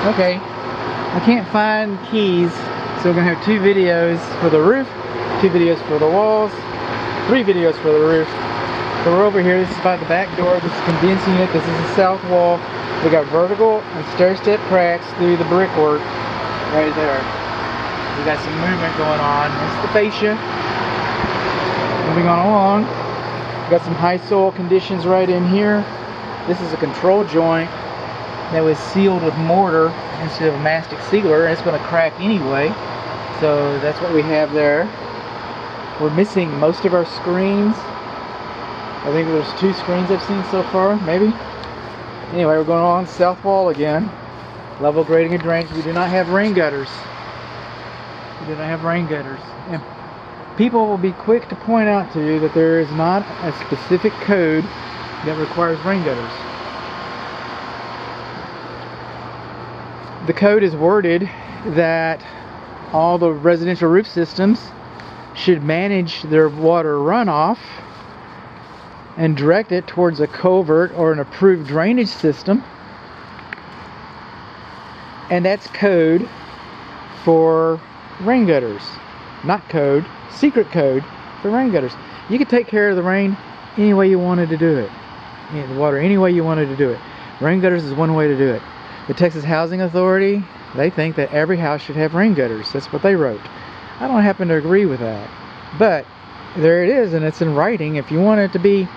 Okay, I can't find keys, so we're gonna have 2 videos for the roof, 2 videos for the walls, 3 videos for the roof. So we're over here. This is by the back door. This is condensing unit. This is the south wall. We got vertical and stair-step cracks through the brickwork right there. We got some movement going on. That's the fascia. Moving on along. We got some high soil conditions right in here. This is a control joint that was sealed with mortar instead of a mastic sealer, and it's going to crack anyway. So that's what we have there. We're missing most of our screens. I think there's 2 screens I've seen so far, maybe. Anyway, we're going on south wall again. Level grading and drainage. We do not have rain gutters. We do not have rain gutters. And people will be quick to point out to you that there is not a specific code that requires rain gutters. The code is worded that all the residential roof systems should manage their water runoff and direct it towards a culvert or an approved drainage system. And that's code for rain gutters, not code, secret code for rain gutters. You could take care of the rain any way you wanted to do it. The water any way you wanted to do it. Rain gutters is one way to do it. The Texas Housing Authority, they think that every house should have rain gutters. That's what they wrote. I don't happen to agree with that. But there it is, and it's in writing. If you want it to be,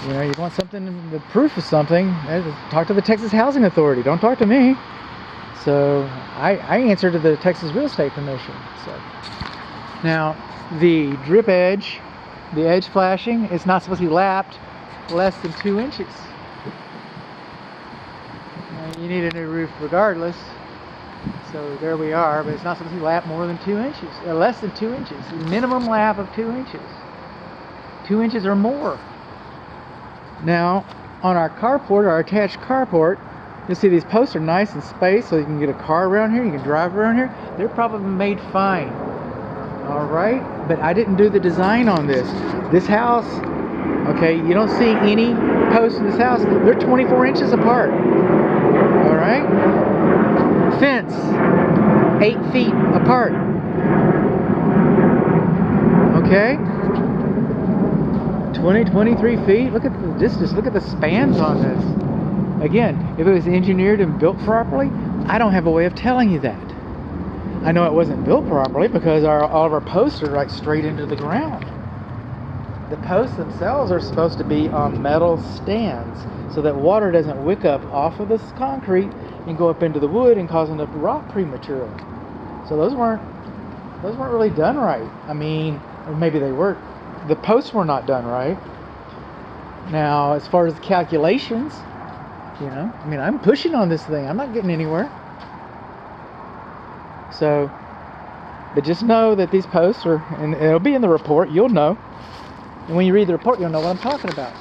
you know, you want something, the proof of something, talk to the Texas Housing Authority. Don't talk to me. So I answer to the Texas Real Estate Commission. So now the drip edge, the edge flashing, it's not supposed to be lapped less than 2 inches. You need a new roof regardless, so there we are, but it's not supposed to lap more than 2 inches, less than 2 inches, minimum lap of 2 inches, 2 inches or more. Now on our carport, our attached carport, you'll see these posts are nice and spaced, so you can get a car around here, you can drive around here. They're probably made fine, all right, but I didn't do the design on this house. Okay, you don't see any posts in this house. They're 24 inches apart. All right. Fence, 8 feet apart. Okay. 23 feet. Look at just look at the spans on this. Again, if it was engineered and built properly, I don't have a way of telling you that. I know it wasn't built properly because all of our posts are like straight into the ground. The posts themselves are supposed to be on metal stands so that water doesn't wick up off of this concrete and go up into the wood and cause enough rot prematurely. So those weren't really done right. I mean, or maybe they were. The posts were not done right. Now, as far as the calculations, you know, I mean, I'm pushing on this thing. I'm not getting anywhere. So, but just know that these posts are, and it'll be in the report. You'll know. And when you read the report, you'll know what I'm talking about.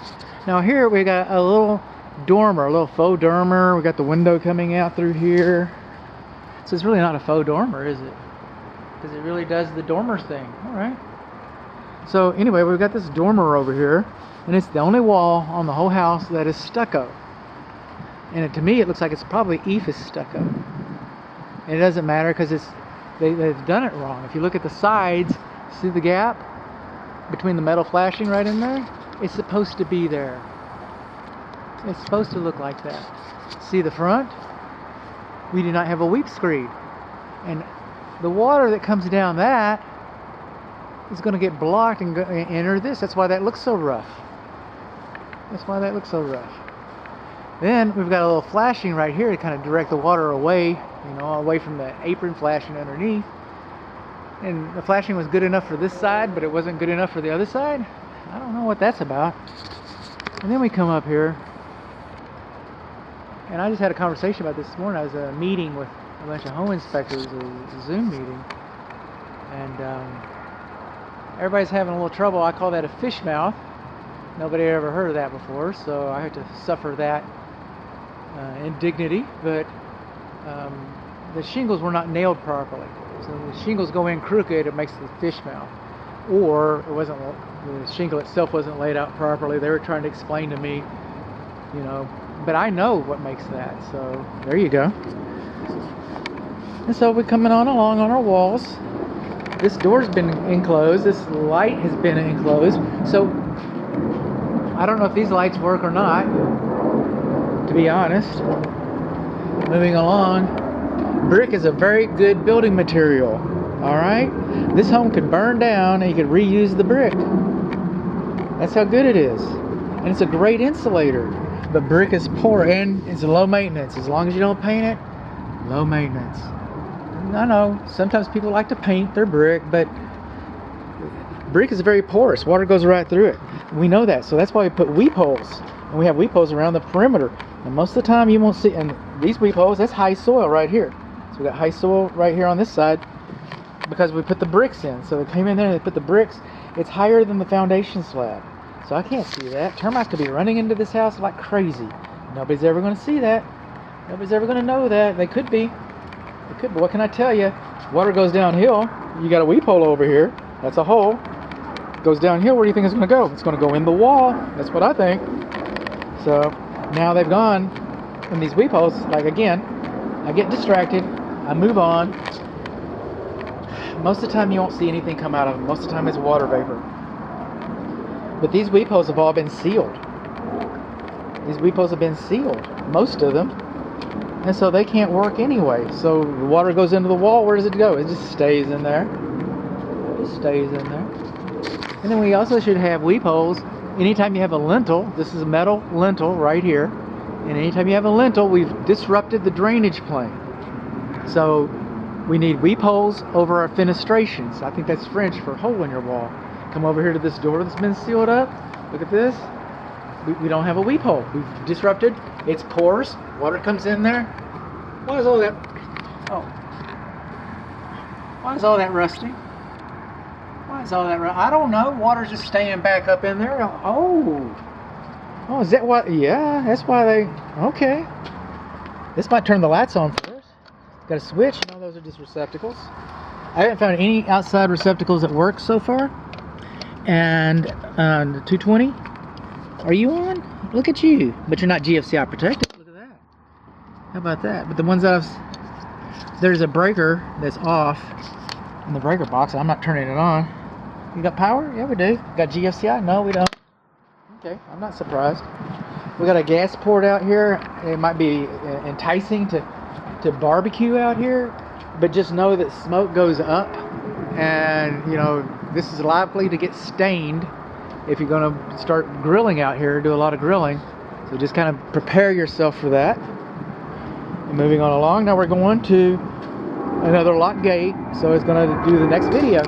Now here we got a little dormer, a little faux dormer. We got the window coming out through here. So it's really not a faux dormer, is it? Because it really does the dormer thing. All right. So anyway, we've got this dormer over here, and it's the only wall on the whole house that is stucco. And to me, it looks like it's probably EIFS stucco. And it doesn't matter because they've done it wrong. If you look at the sides, see the gap between the metal flashing right in there? It's supposed to be there. It's supposed to look like that. See the front? We do not have a weep screed. And the water that comes down that is going to get blocked and enter this. That's why that looks so rough. That's why that looks so rough. Then we've got a little flashing right here to kind of direct the water away, you know, away from the apron flashing underneath. And the flashing was good enough for this side, but it wasn't good enough for the other side. I don't know what that's about. And then we come up here, and I just had a conversation about this morning. I was at a meeting with a bunch of home inspectors, a Zoom meeting, and everybody's having a little trouble. I call that a fish mouth. Nobody had ever heard of that before, so I had to suffer that indignity. But the shingles were not nailed properly. So the shingles go in crooked, it makes the fish mouth. Or it wasn't, the shingle itself wasn't laid out properly. They were trying to explain to me, you know, but I know what makes that. So there you go. And so we're coming on along on our walls. This door's been enclosed. This light has been enclosed. So I don't know if these lights work or not, to be honest. Moving along. Brick is a very good building material. Alright? This home could burn down and you could reuse the brick. That's how good it is. And it's a great insulator. But brick is poor and it's low maintenance. As long as you don't paint it, low maintenance. I know sometimes people like to paint their brick, but brick is very porous. Water goes right through it. We know that, so that's why we put weep holes. And we have weep holes around the perimeter. And most of the time you won't see, and these weep holes, that's high soil right here. So we got high soil right here on this side because we put the bricks in. So they came in there and they put the bricks. It's higher than the foundation slab. So I can't see that. Termites could be running into this house like crazy. Nobody's ever going to see that. Nobody's ever going to know that. They could be. They could be. What can I tell you? Water goes downhill. You got a weep hole over here. That's a hole. It goes downhill. Where do you think it's going to go? It's going to go in the wall. That's what I think. So now they've gone in these weep holes. Like again, I get distracted. I move on. Most of the time you won't see anything come out of them. Most of the time it's water vapor. But these weep holes have all been sealed. These weep holes have been sealed, most of them. And so they can't work anyway. So the water goes into the wall, where does it go? It just stays in there. It just stays in there. And then we also should have weep holes. Anytime you have a lintel, this is a metal lintel right here. And anytime you have a lintel, we've disrupted the drainage plane. So we need weep holes over our fenestrations. I think that's French for hole in your wall. Come over here to this door that's been sealed up. Look at this. We don't have a weep hole. We've disrupted. It's porous. Water comes in there. Why is all that? Oh. Why is all that rusty? Why is all that rusty? I don't know. Water's just staying back up in there. Oh. Oh, is that why? Yeah, that's why they. Okay. This might turn the lights on first. Got a switch. No, those are just receptacles. I haven't found any outside receptacles that work so far. And the 220, are you on? Look at you. But you're not GFCI protected. Look at that. How about that? But the ones that there's a breaker that's off in the breaker box. I'm not turning it on. You got power? Yeah, we do. Got GFCI? No, we don't. Okay, I'm not surprised. We got a gas port out here. It might be enticing to barbecue out here, but just know that smoke goes up, and you know this is likely to get stained if you're going to start grilling out here, do a lot of grilling. So just kind of prepare yourself for that. And moving on along, now we're going to another lock gate, so it's going to do the next video.